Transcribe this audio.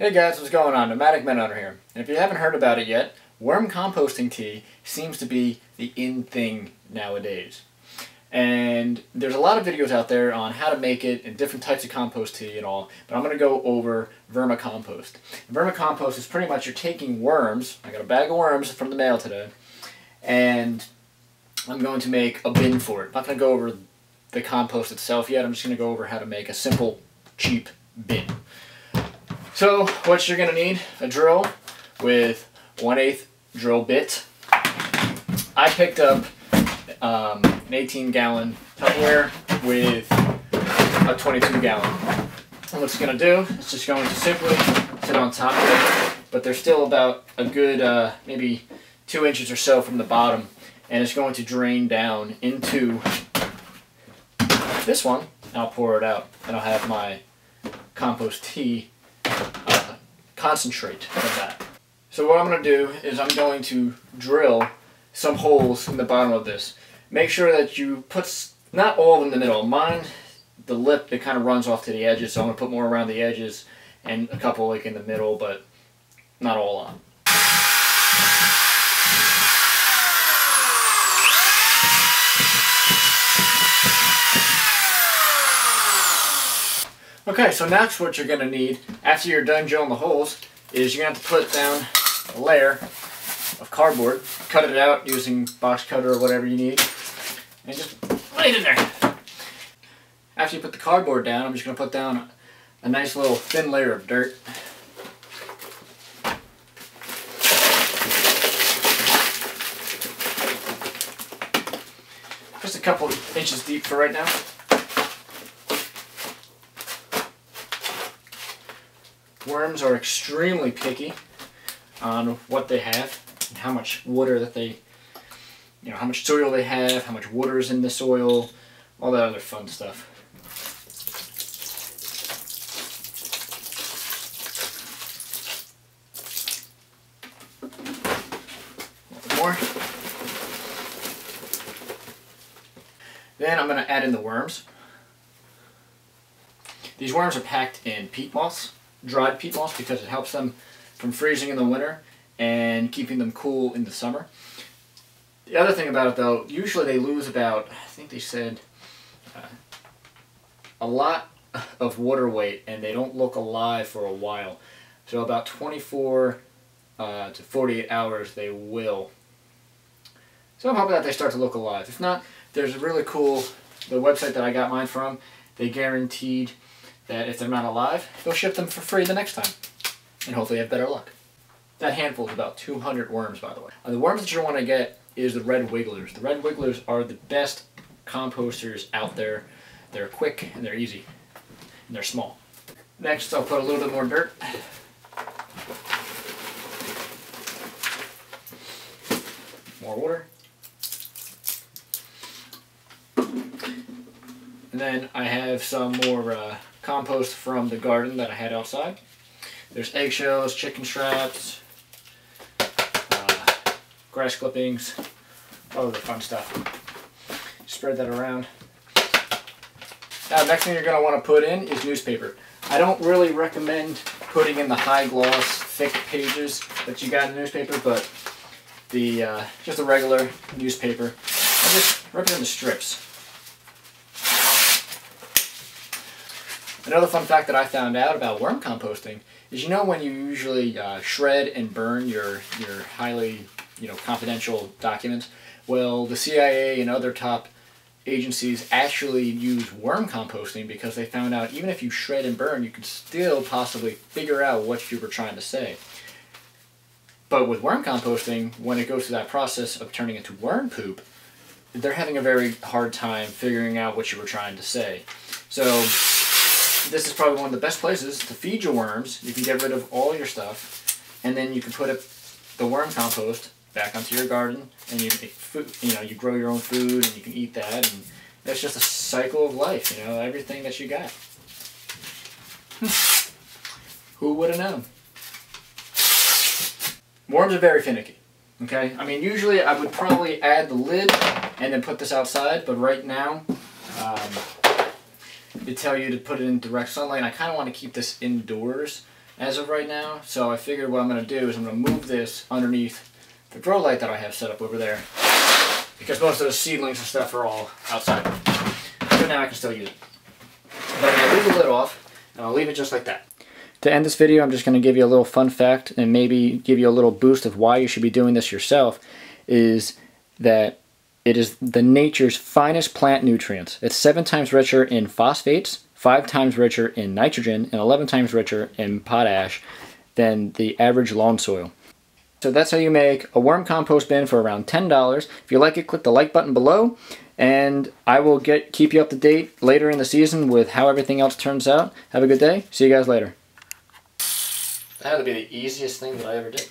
Hey guys, what's going on? Nomadic Men Hunter here. And if you haven't heard about it yet, worm composting tea seems to be the in thing nowadays. And there's a lot of videos out there on how to make it and different types of compost tea and all, but I'm going to go over vermicompost. Vermicompost is pretty much you're taking worms, I got a bag of worms from the mail today, and I'm going to make a bin for it. I'm not going to go over the compost itself yet, I'm just going to go over how to make a simple, cheap bin. So what you're going to need, a drill with 1/8 drill bit. I picked up an 18-gallon Tupperware with a 22-gallon. And what it's going to do is just going to simply sit on top of it, but there's still about a good maybe 2 inches or so from the bottom, and it's going to drain down into this one. I'll pour it out, and I'll have my compost tea concentrate from that. So what I'm going to do is I'm going to drill some holes in the bottom of this. Make sure that you put, not all in the middle. Mine, the lip, it kind of runs off to the edges, so I'm going to put more around the edges and a couple like in the middle, but not all on. Okay, so next what you're going to need, after you're done drilling the holes, is you're going to have to put down a layer of cardboard, cut it out using box cutter or whatever you need, and just lay it in there. After you put the cardboard down, I'm just going to put down a nice little thin layer of dirt. Just a couple inches deep for right now. Worms are extremely picky on what they have and how much water that they, how much soil they have, how much water is in the soil, all that other fun stuff. A little more. Then I'm going to add in the worms. These worms are packed in peat moss. Dried peat moss, because it helps them from freezing in the winter and keeping them cool in the summer. The other thing about it though, usually they lose about, I think they said, a lot of water weight, and they don't look alive for a while. So about 24 to 48 hours they will. So I'm hoping that they start to look alive. If not, there's a really cool, the website that I got mine from, they guaranteed that if they're not alive, they'll ship them for free the next time, and hopefully have better luck. That handful is about 200 worms, by the way. The worms that you want to get is the red wigglers. The red wigglers are the best composters out there. They're quick and they're easy, and they're small. Next, I'll put a little bit more dirt. More water. And then I have some more compost from the garden that I had outside. There's eggshells, chicken straps, grass clippings, all of the fun stuff. Spread that around. Now, next thing you're going to want to put in is newspaper. I don't really recommend putting in the high gloss, thick pages that you got in the newspaper, but the just a regular newspaper. I just rip it into strips. Another fun fact that I found out about worm composting is, when you usually shred and burn your highly confidential documents, well, the CIA and other top agencies actually use worm composting because they found out even if you shred and burn, you can still possibly figure out what you were trying to say. But with worm composting, when it goes through that process of turning into worm poop, they're having a very hard time figuring out what you were trying to say. So this is probably one of the best places to feed your worms. You can get rid of all your stuff, and then you can put the worm compost back onto your garden, and you make food. You grow your own food, and you can eat that, and it's just a cycle of life. Everything that you got. Who would have known? Worms are very finicky. Okay, I mean usually I would probably add the lid and then put this outside, but right now. They tell you to put it in direct sunlight, and I kind of want to keep this indoors as of right now, so I figured what I'm going to do is I'm going to move this underneath the grow light that I have set up over there, because most of the seedlings and stuff are all outside. So now I can still use it. But I'm going to leave the lid off, and I'll leave it just like that. To end this video, I'm just going to give you a little fun fact and maybe give you a little boost of why you should be doing this yourself, is that it is the nature's finest plant nutrients. It's 7 times richer in phosphates, 5 times richer in nitrogen, and 11 times richer in potash than the average lawn soil. So that's how you make a worm compost bin for around $10. If you like it, click the like button below, and I will keep you up to date later in the season with how everything else turns out. Have a good day. See you guys later. That had to be the easiest thing that I ever did.